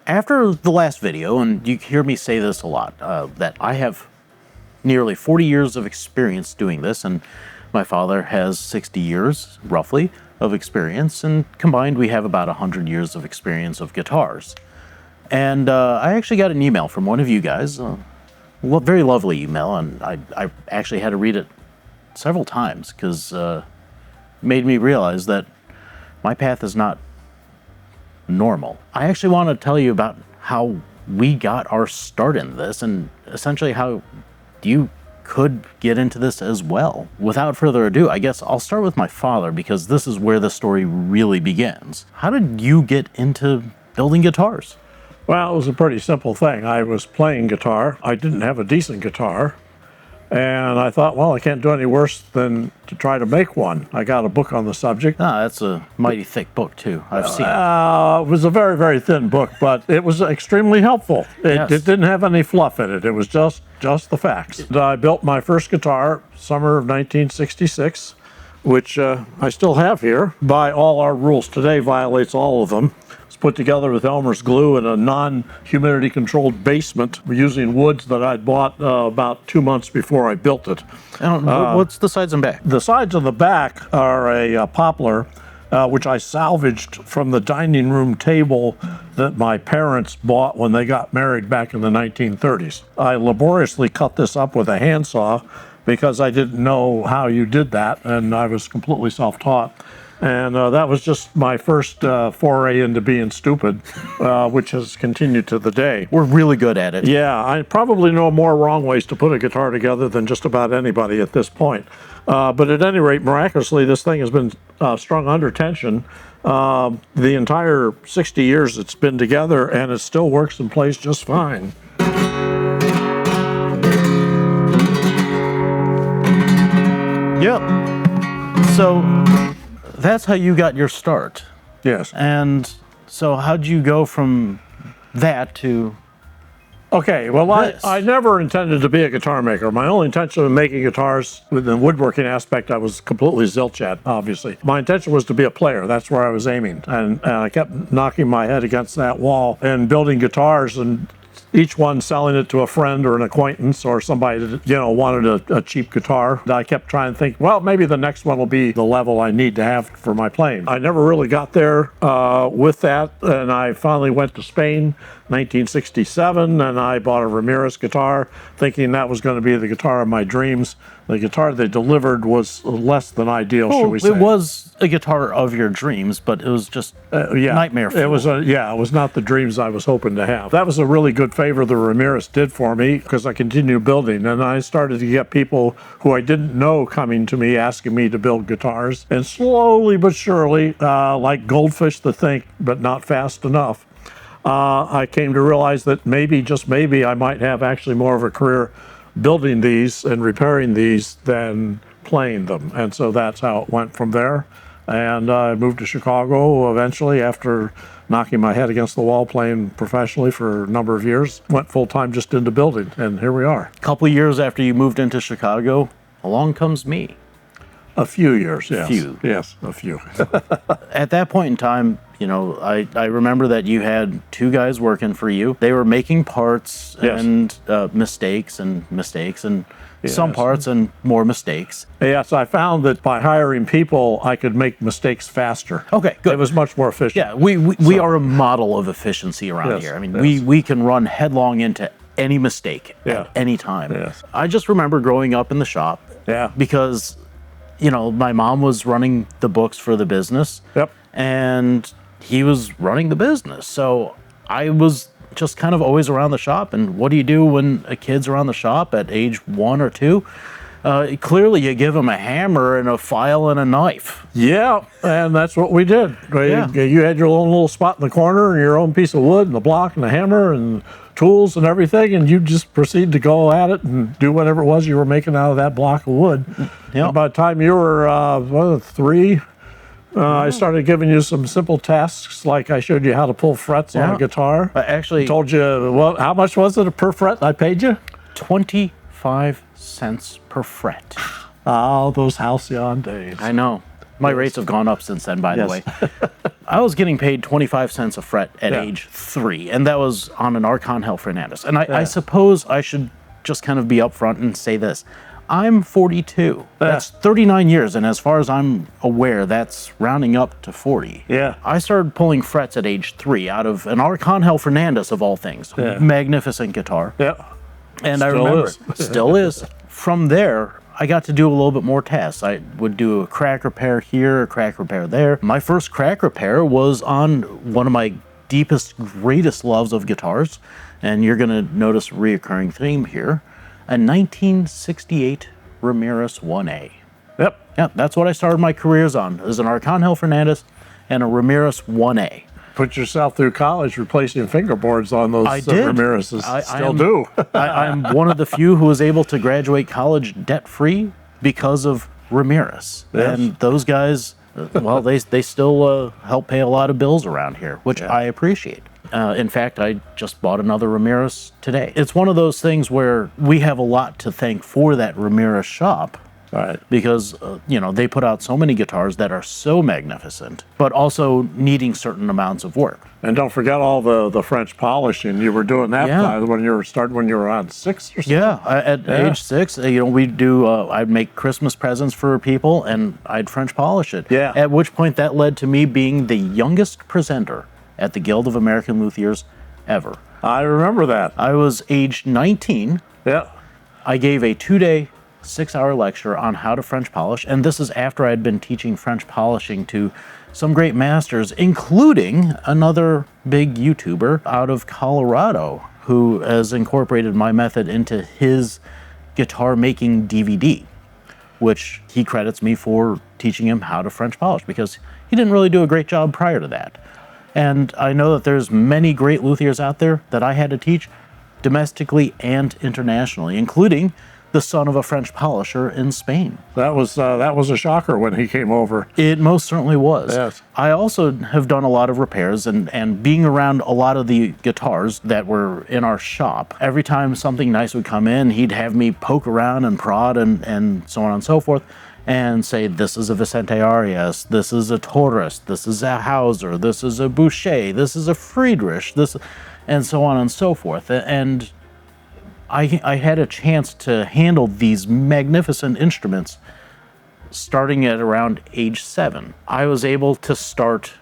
after the last video, and you hear me say this a lot, that I have nearly 40 years of experience doing this, and my father has 60 years, roughly, of experience, and combined we have about 100 years of experience of guitars. And I actually got an email from one of you guys, very lovely email, and I actually had to read it several times because it made me realize that my path is not normal. I actually want to tell you about how we got our start in this and essentially how you could get into this as well. Without further ado, I guess I'll start with my father because this is where the story really begins. How did you get into building guitars? Well, it was a pretty simple thing. I was playing guitar. I didn't have a decent guitar. And I thought, well, I can't do any worse than to try to make one. I got a book on the subject. Ah, that's a mighty thick book, too. I've seen it. It was a very, very thin book, but it was extremely helpful. It didn't have any fluff in it. It was just the facts. And I built my first guitar summer of 1966, which I still have here. By all our rules today, violates all of them. Put together with Elmer's glue in a non-humidity controlled basement using woods that I'd bought about 2 months before I built it. What's the sides and back? The sides and the back are a poplar, which I salvaged from the dining room table that my parents bought when they got married back in the 1930s. I laboriously cut this up with a handsaw because I didn't know how you did that, and I was completely self-taught. And that was just my first foray into being stupid, which has continued to the day. We're really good at it. Yeah, I probably know more wrong ways to put a guitar together than just about anybody at this point. But at any rate, miraculously, this thing has been strung under tension the entire 60 years it's been together, and it still works and plays just fine. Yep. So that's how you got your start. Yes. And so how'd you go from that to Okay, well, I never intended to be a guitar maker. My only intention of making guitars, with the woodworking aspect, I was completely zilch at, obviously. My intention was to be a player. That's where I was aiming. And I kept knocking my head against that wall and building guitars, and each one selling it to a friend or an acquaintance or somebody that, wanted a cheap guitar. I kept trying to think, well, maybe the next one will be the level I need to have for my playing. I never really got there with that, and I finally went to Spain, 1967, and I bought a Ramirez guitar, thinking that was going to be the guitar of my dreams. The guitar they delivered was less than ideal, shall we say. It was a guitar of your dreams, but it was just nightmare fuel. It was not the dreams I was hoping to have. That was a really good favor the Ramirez did for me, because I continued building, and I started to get people who I didn't know coming to me asking me to build guitars. And slowly but surely, like goldfish that think, but not fast enough, I came to realize that maybe, just maybe, I might have actually more of a career building these and repairing these than playing them. And so that's how it went from there. And I moved to Chicago eventually after knocking my head against the wall playing professionally for a number of years. Went full-time just into building, and here we are. A couple of years after you moved into Chicago, along comes me. A few years, yes. A few. At that point in time, I remember that you had two guys working for you. They were making parts and mistakes and some parts and more mistakes. Yes, I found that by hiring people, I could make mistakes faster. Okay, good. It was much more efficient. Yeah, we are a model of efficiency around here. I mean, we can run headlong into any mistake at any time. Yes. I just remember growing up in the shop because, my mom was running the books for the business. Yep. And he was running the business. So I was just kind of always around the shop. And what do you do when a kid's around the shop at age 1 or 2? Clearly you give them a hammer and a file and a knife. Yeah, and that's what we did. You had your own little spot in the corner and your own piece of wood and the block and the hammer and tools and everything, and you just proceed to go at it and do whatever it was you were making out of that block of wood. Yep. By the time you were 3, I started giving you some simple tasks, like I showed you how to pull frets on a guitar. I actually told you, how much was it per fret I paid you? 25 cents per fret. Oh, those halcyon days. I know. My rates have gone up since then, by the way. I was getting paid 25 cents a fret at age 3, and that was on an Arcangel Fernandez. And I suppose I should just kind of be upfront and say this. I'm 42. That's 39 years, and as far as I'm aware, that's rounding up to 40. Yeah. I started pulling frets at age 3 out of an Arcangel Fernandez, of all things. Magnificent guitar. Yeah. And I remember, still is. From there, I got to do a little bit more tasks. I would do a crack repair here, a crack repair there. My first crack repair was on one of my deepest, greatest loves of guitars, and you're going to notice a reoccurring theme here. A 1968 Ramirez 1A. Yep, that's what I started my careers on, is an Arcangel Fernandez and a Ramirez 1A. Put yourself through college replacing fingerboards on those Ramirez's. Still do. I'm one of the few who was able to graduate college debt-free because of Ramirez. Yes. And those guys, well, they still help pay a lot of bills around here, which I appreciate. In fact, I just bought another Ramirez today. It's one of those things where we have a lot to thank for that Ramirez shop. Right. Because, they put out so many guitars that are so magnificent, but also needing certain amounts of work. And don't forget all the French polishing. You were doing that when you were on 6 or something. Yeah, at age 6, we'd do, I'd make Christmas presents for people and I'd French polish it. Yeah. At which point that led to me being the youngest presenter at the Guild of American Luthiers ever. I remember that. I was age 19. Yeah. I gave a 2-day, 6-hour lecture on how to French polish, and this is after I'd been teaching French polishing to some great masters, including another big YouTuber out of Colorado who has incorporated my method into his guitar making DVD, which he credits me for teaching him how to French polish because he didn't really do a great job prior to that. And I know that there's many great luthiers out there that I had to teach domestically and internationally, including the son of a French polisher in Spain. That was a shocker when he came over. It most certainly was. Yes. I also have done a lot of repairs and being around a lot of the guitars that were in our shop. Every time something nice would come in, he'd have me poke around and prod and so on and so forth, and say, this is a Vicente Arias, this is a Torres, this is a Hauser, this is a Boucher, this is a Friedrich, and so on and so forth. And I had a chance to handle these magnificent instruments starting at around age 7. I was able to start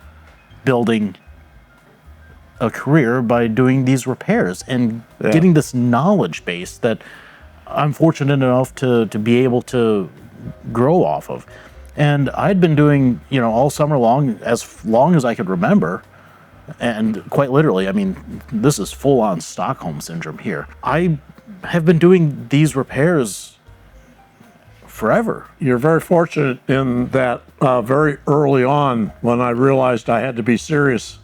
building a career by doing these repairs and getting this knowledge base that I'm fortunate enough to be able to grow off of. And I'd been doing, all summer long as I could remember, and quite literally, I mean, this is full-on Stockholm Syndrome here. I have been doing these repairs forever. You're very fortunate in that very early on, when I realized I had to be serious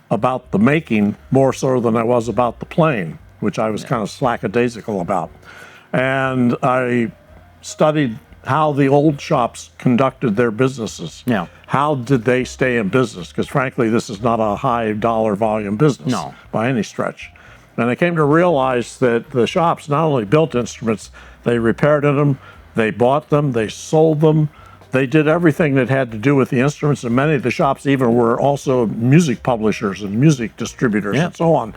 about the making more so than I was about the playing, which I was kind of lackadaisical about. And I studied how the old shops conducted their businesses. Yeah. How did they stay in business? Because frankly, this is not a high dollar volume business by any stretch. And I came to realize that the shops not only built instruments, they repaired them, they bought them, they sold them, they did everything that had to do with the instruments, and many of the shops even were also music publishers and music distributors and so on.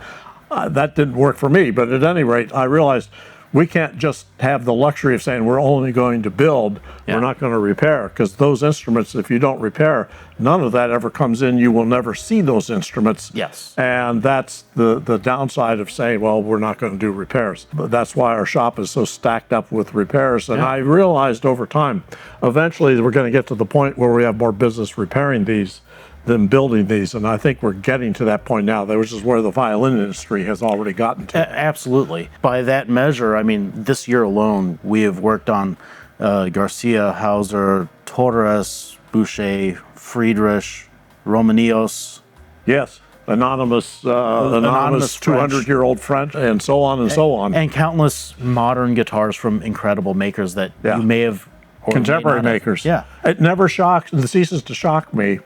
That didn't work for me, but at any rate, I realized we can't just have the luxury of saying we're only going to build, we're not going to repair, because those instruments, if you don't repair, none of that ever comes in. You will never see those instruments. Yes. And that's the downside of saying, well, we're not going to do repairs. But that's why our shop is so stacked up with repairs. And I realized over time, eventually we're going to get to the point where we have more business repairing these than building these, and I think we're getting to that point now, which is where the violin industry has already gotten to. Absolutely. By that measure, I mean, this year alone, we have worked on Garcia, Hauser, Torres, Boucher, Friedrich, Romanios. Yes, anonymous 200-year-old French, and so on and so on. And countless modern guitars from incredible makers that you may have... Contemporary makers. Yeah. It never ceases to shock me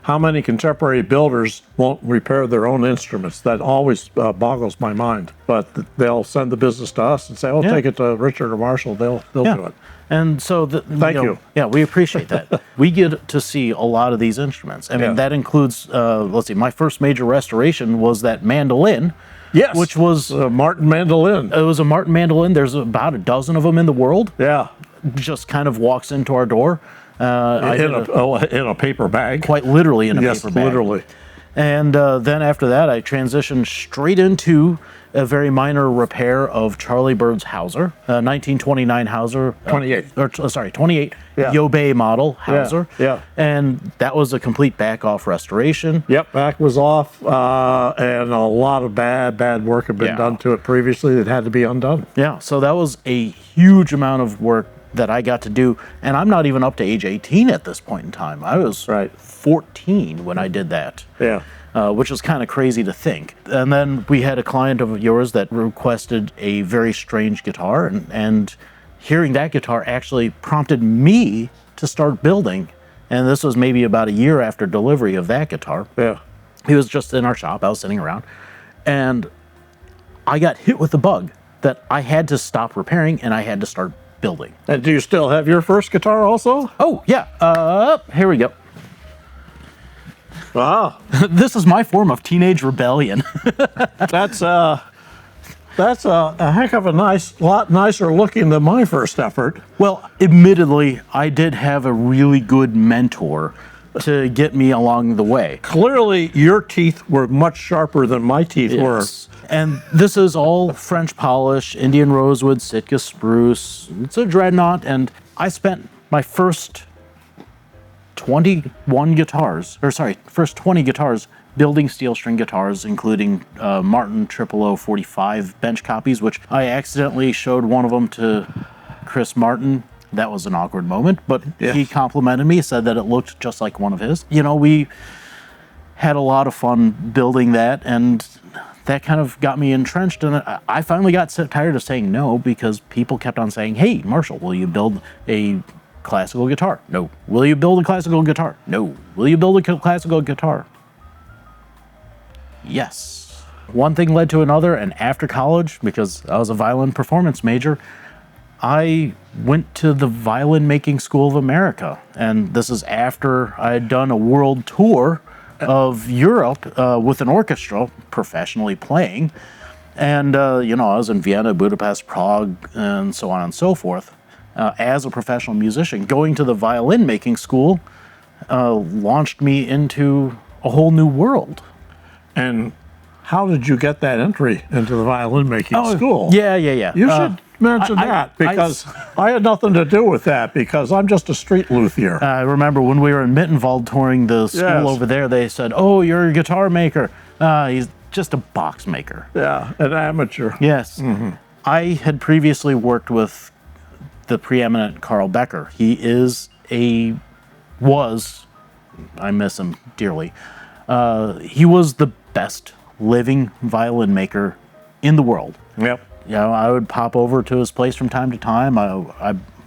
how many contemporary builders won't repair their own instruments? That always boggles my mind. But they'll send the business to us and say, "Oh, take it to Richard or Marshall. They'll do it." And so, Thank you. Yeah, we appreciate that. We get to see a lot of these instruments. I mean, that includes, let's see, my first major restoration was that mandolin. Yes, which was a Martin mandolin. It was a Martin mandolin. There's about a dozen of them in the world. Yeah, just kind of walks into our door. In a paper bag. Quite literally in a paper bag. Yes, literally. And then after that, I transitioned straight into a very minor repair of Charlie Bird's Hauser, 1929 Hauser. 28. 28 Yobei model Hauser. Yeah. And that was a complete back-off restoration. Yep, back was off, and a lot of bad work had been done to it previously that had to be undone. Yeah, so that was a huge amount of work that I got to do, and I'm not even up to age 18 at this point in time. I was 14 when I did that. Yeah. Which is kind of crazy to think. And then we had a client of yours that requested a very strange guitar, and hearing that guitar actually prompted me to start building. And this was maybe about a year after delivery of that guitar. Yeah. He was just in our shop. I was sitting around, and I got hit with the bug that I had to stop repairing and I had to start building. And do you still have your first guitar also? Oh, yeah. Here we go. Wow. This is my form of teenage rebellion. That's a heck of a lot nicer looking than my first effort. Well, admittedly, I did have a really good mentor to get me along the way. Clearly, your teeth were much sharper than my teeth were. And this is all French polish, Indian rosewood, Sitka spruce. It's a dreadnought, and I spent my first 20 guitars building steel string guitars, including Martin 0045 bench copies, which I accidentally showed one of them to Chris Martin. That was an awkward moment, but he complimented me, said that it looked just like one of his. You know, we had a lot of fun building that, and that kind of got me entrenched, and I finally got so tired of saying no because people kept on saying, "Hey, Marshall, will you build a classical guitar?" No. Will you build a classical guitar? No. Will you build a classical guitar? Yes. One thing led to another, and after college, because I was a violin performance major, I went to the Violin Making School of America. And this is after I had done a world tour of Europe with an orchestra, professionally playing. And, I was in Vienna, Budapest, Prague, and so on and so forth. As a professional musician, going to the violin making school launched me into a whole new world. And how did you get that entry into the violin making school? Yeah. You should mention that, because I had nothing to do with that, because I'm just a street luthier. I remember when we were in Mittenwald touring the school over there, they said, "Oh, you're a guitar maker." He's just a box maker. Yeah, an amateur. Yes. Mm-hmm. I had previously worked with the preeminent Carl Becker. He I miss him dearly. He was the best living violin maker in the world. Yep. I would pop over to his place from time to time.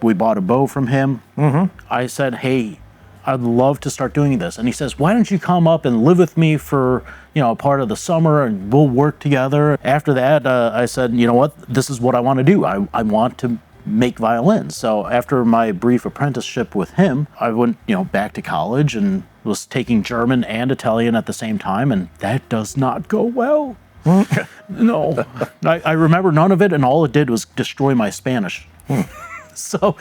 We bought a bow from him. Mm-hmm. I said, "Hey, I'd love to start doing this." And he says, "Why don't you come up and live with me for, a part of the summer, and we'll work together." After that, I said, "You know what? This is what I want to do. I want to make violins." So after my brief apprenticeship with him, I went, back to college and was taking German and Italian at the same time, and that does not go well. No. I remember none of it, and all it did was destroy my Spanish. So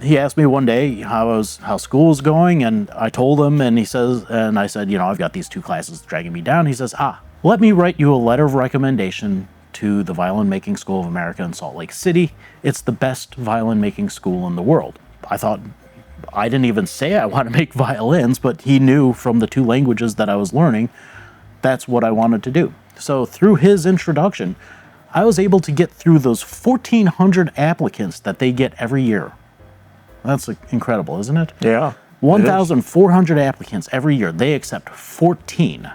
he asked me one day how school was going, and I told him, and I said, "I've got these 2 classes dragging me down." He says, "Let me write you a letter of recommendation to the Violin Making School of America in Salt Lake City. It's the best violin making school in the world." I thought, I didn't even say I want to make violins, but he knew from the 2 languages that I was learning, that's what I wanted to do. So through his introduction, I was able to get through those 1,400 applicants that they get every year. That's incredible, isn't it? Yeah. 1,400 applicants every year. They accept 14.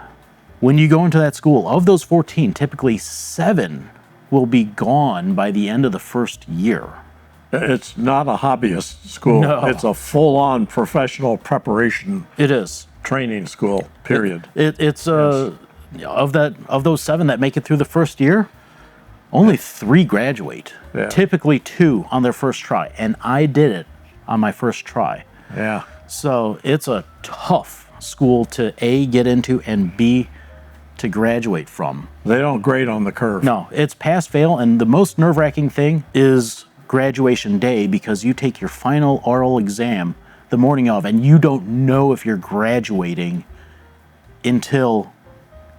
When you go into that school, of those 14, typically 7 will be gone by the end of the first year. It's not a hobbyist school. No. It's a full-on professional preparation. It is. training school, period. It's of those 7 that make it through the first year, only 3 graduate. Yeah. Typically 2 on their first try, and I did it on my first try. Yeah. So it's a tough school to A, get into, and B, to graduate from. They don't grade on the curve. No, it's pass fail, and the most nerve-wracking thing is graduation day, because you take your final oral exam the morning of, and you don't know if you're graduating until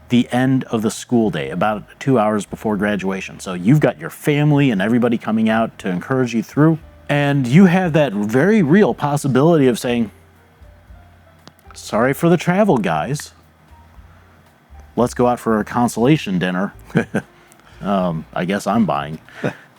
the end of the school day, about 2 hours before graduation. So you've got your family and everybody coming out to encourage you through, and you have that very real possibility of saying, sorry for the travel, guys. Let's go out for a consolation dinner. I guess I'm buying.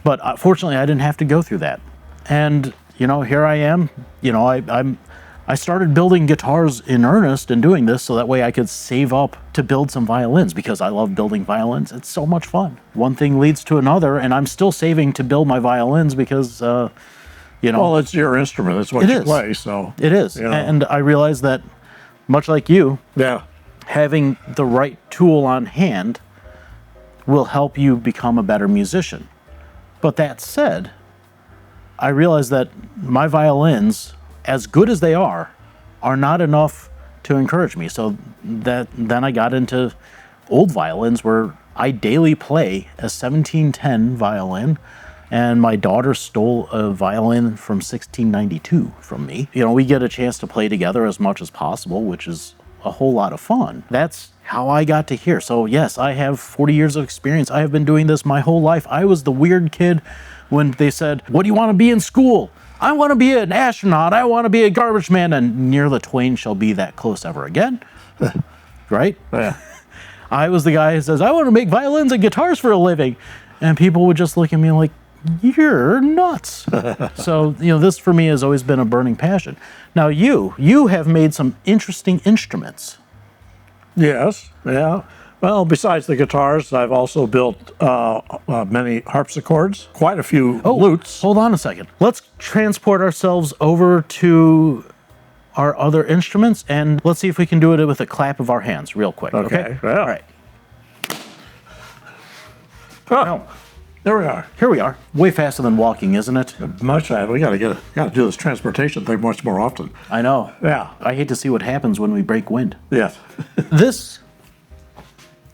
But fortunately, I didn't have to go through that. And, here I am. I started building guitars in earnest and doing this so that way I could save up to build some violins, because I love building violins. It's so much fun. One thing leads to another, and I'm still saving to build my violins because, Well, it's your instrument. It's what you play, so. It is. And I realize that, much like you, yeah, having the right tool on hand will help you become a better musician. But that said, I realize that my violins, as good as they are not enough to encourage me. So then I got into old violins, where I daily play a 1710 violin, and my daughter stole a violin from 1692 from me. We get a chance to play together as much as possible, which is a whole lot of fun. That's how I got to here. So yes, I have 40 years of experience. I have been doing this my whole life. I was the weird kid when they said, what do you want to be in school? I want to be an astronaut. I want to be a garbage man, and near the twain shall be that close ever again. Right? Yeah. I was the guy who says, I want to make violins and guitars for a living. And people would just look at me like, you're nuts. So, this for me has always been a burning passion. Now you have made some interesting instruments. Yes, yeah. Well, besides the guitars, I've also built many harpsichords, quite a few lutes. Hold on a second. Let's transport ourselves over to our other instruments, and let's see if we can do it with a clap of our hands real quick. Okay? Yeah. All right. Oh, there we are. Here we are. Way faster than walking, isn't it? Much faster. We got to do this transportation thing much more often. I know. Yeah. I hate to see what happens when we break wind. Yes. This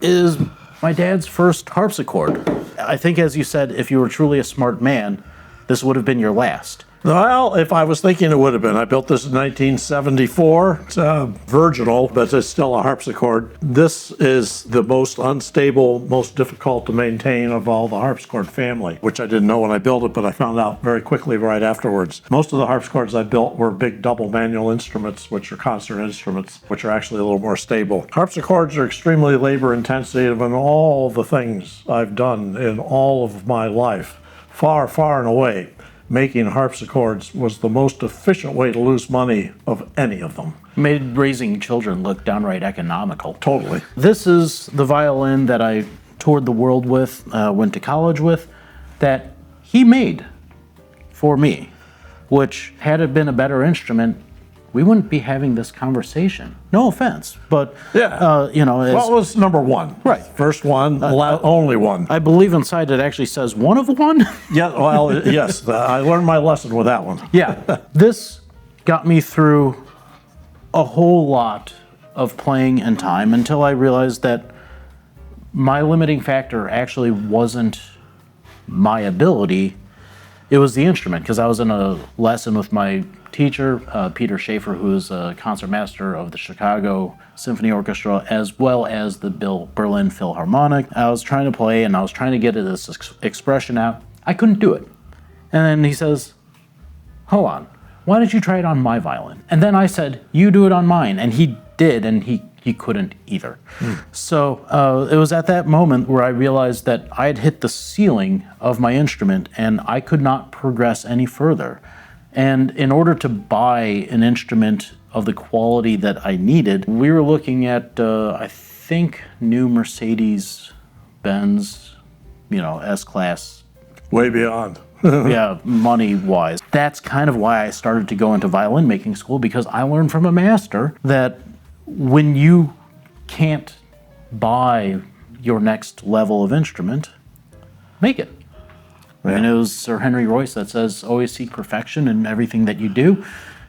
is my dad's first harpsichord. I think, as you said, if you were truly a smart man, this would have been your last. Well, if I was thinking, it would have been. I built this in 1974. It's virginal, but it's still a harpsichord. This is the most unstable, most difficult to maintain of all the harpsichord family, which I didn't know when I built it, but I found out very quickly right afterwards. Most of the harpsichords I built were big double manual instruments, which are concert instruments, which are actually a little more stable. Harpsichords are extremely labor intensive, and all the things I've done in all of my life, far, far and away, making harpsichords was the most efficient way to lose money of any of them. Made raising children look downright economical. Totally. This is the violin that I toured the world with, went to college with, that he made for me, which, had it been a better instrument, we wouldn't be having this conversation. No offense, but yeah, well, it was number one. Right. First one, only one. I believe inside it actually says one of one. Yeah, well, yes, I learned my lesson with that one. Yeah, this got me through a whole lot of playing and time until I realized that my limiting factor actually wasn't my ability, it was the instrument, because I was in a lesson with my teacher, Peter Schaefer, who's a concertmaster of the Chicago Symphony Orchestra, as well as the Berlin Philharmonic. I was trying to play, and I was trying to get this expression out. I couldn't do it. And then he says, hold on, why don't you try it on my violin? And then I said, you do it on mine. And he did, and he couldn't either. So it was at that moment where I realized that I had hit the ceiling of my instrument, and I could not progress any further. And in order to buy an instrument of the quality that I needed, we were looking at, I think, new Mercedes-Benz, S-Class. Way beyond. Yeah, money-wise. That's kind of why I started to go into violin making school, because I learned from a master that when you can't buy your next level of instrument, make it. Yeah. And it was Sir Henry Royce that says, always seek perfection in everything that you do.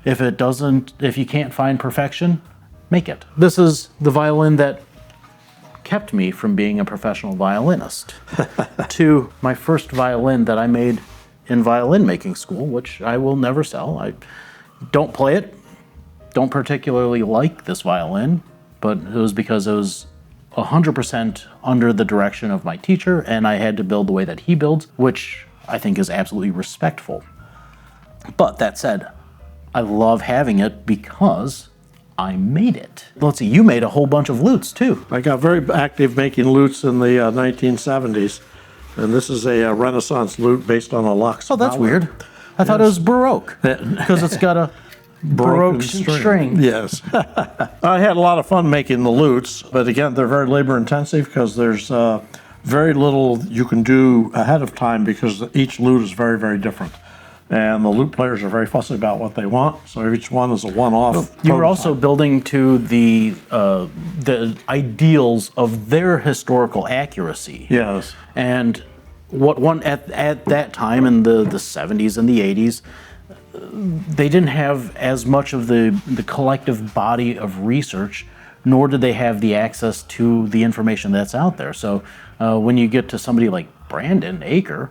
If you can't find perfection, make it. This is the violin that kept me from being a professional violinist to my first violin that I made in violin making school, which I will never sell. I don't play it, don't particularly like this violin, but it was because it was 100% under the direction of my teacher, and I had to build the way that he builds, which I think is absolutely respectful. But that said, I love having it because I made it. Let's see, you made a whole bunch of lutes too. I got very active making lutes in the 1970s, and this is a Renaissance lute based on a Lux. Oh, that's weird. I thought it was Baroque because it's got a Baroque string. Yes. I had a lot of fun making the lutes, but again, they're very labor intensive because there's very little you can do ahead of time because each lute is very, very different. And the lute players are very fussy about what they want, so each one is a one-off. You were also building to the ideals of their historical accuracy. Yes. And what one at that time in the 70s and the 80s, they didn't have as much of the collective body of research, nor did they have the access to the information that's out there. So when you get to somebody like Brandon Aker,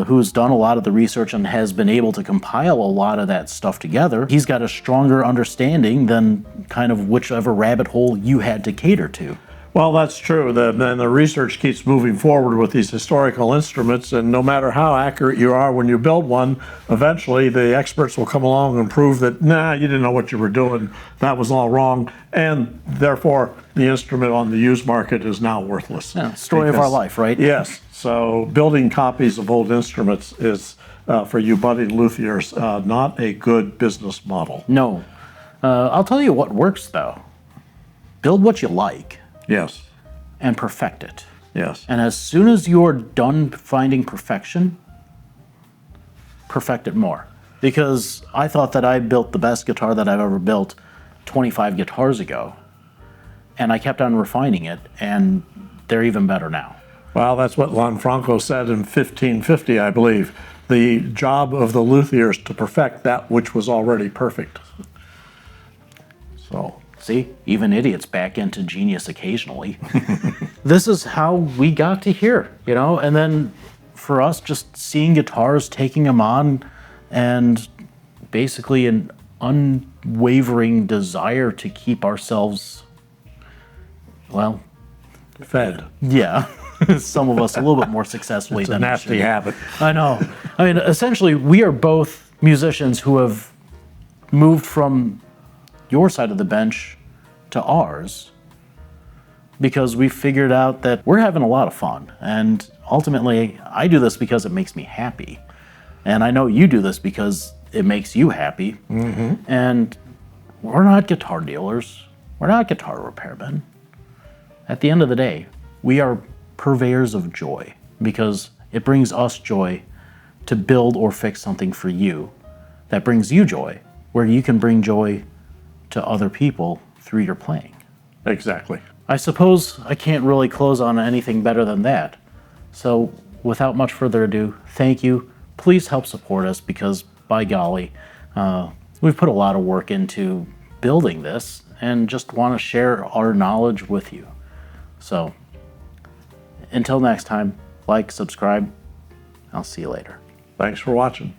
who's done a lot of the research and has been able to compile a lot of that stuff together, he's got a stronger understanding than kind of whichever rabbit hole you had to cater to. Well, that's true. And the research keeps moving forward with these historical instruments, and no matter how accurate you are when you build one, eventually the experts will come along and prove that, nah, you didn't know what you were doing, that was all wrong, and therefore the instrument on the used market is now worthless. Yeah, story of our life, right? Yes. So building copies of old instruments is, for you budding luthiers, not a good business model. No. I'll tell you what works, though. Build what you like. Yes. And perfect it. Yes. And as soon as you're done finding perfection, perfect it more. Because I thought that I built the best guitar that I've ever built 25 guitars ago. And I kept on refining it, and they're even better now. Well, that's what Lanfranco said in 1550, I believe. The job of the luthier is to perfect that which was already perfect. So... See, even idiots back into genius occasionally. This is how we got to here, you know? And then for us, just seeing guitars, taking them on, and basically an unwavering desire to keep ourselves, well... fed. Yeah. Some of us a little bit more successfully than a nasty habit. I know. I mean, essentially, we are both musicians who have moved from your side of the bench to ours because we figured out that we're having a lot of fun, and ultimately I do this because it makes me happy, and I know you do this because it makes you happy. And we're not guitar dealers, we're not guitar repairmen. At the end of the day, we are purveyors of joy because it brings us joy to build or fix something for you that brings you joy, where you can bring joy to other people through your playing. Exactly. I suppose I can't really close on anything better than that. So without much further ado, thank you. Please help support us because, by golly, we've put a lot of work into building this and just want to share our knowledge with you. So until next time, like, subscribe. I'll see you later. Thanks for watching.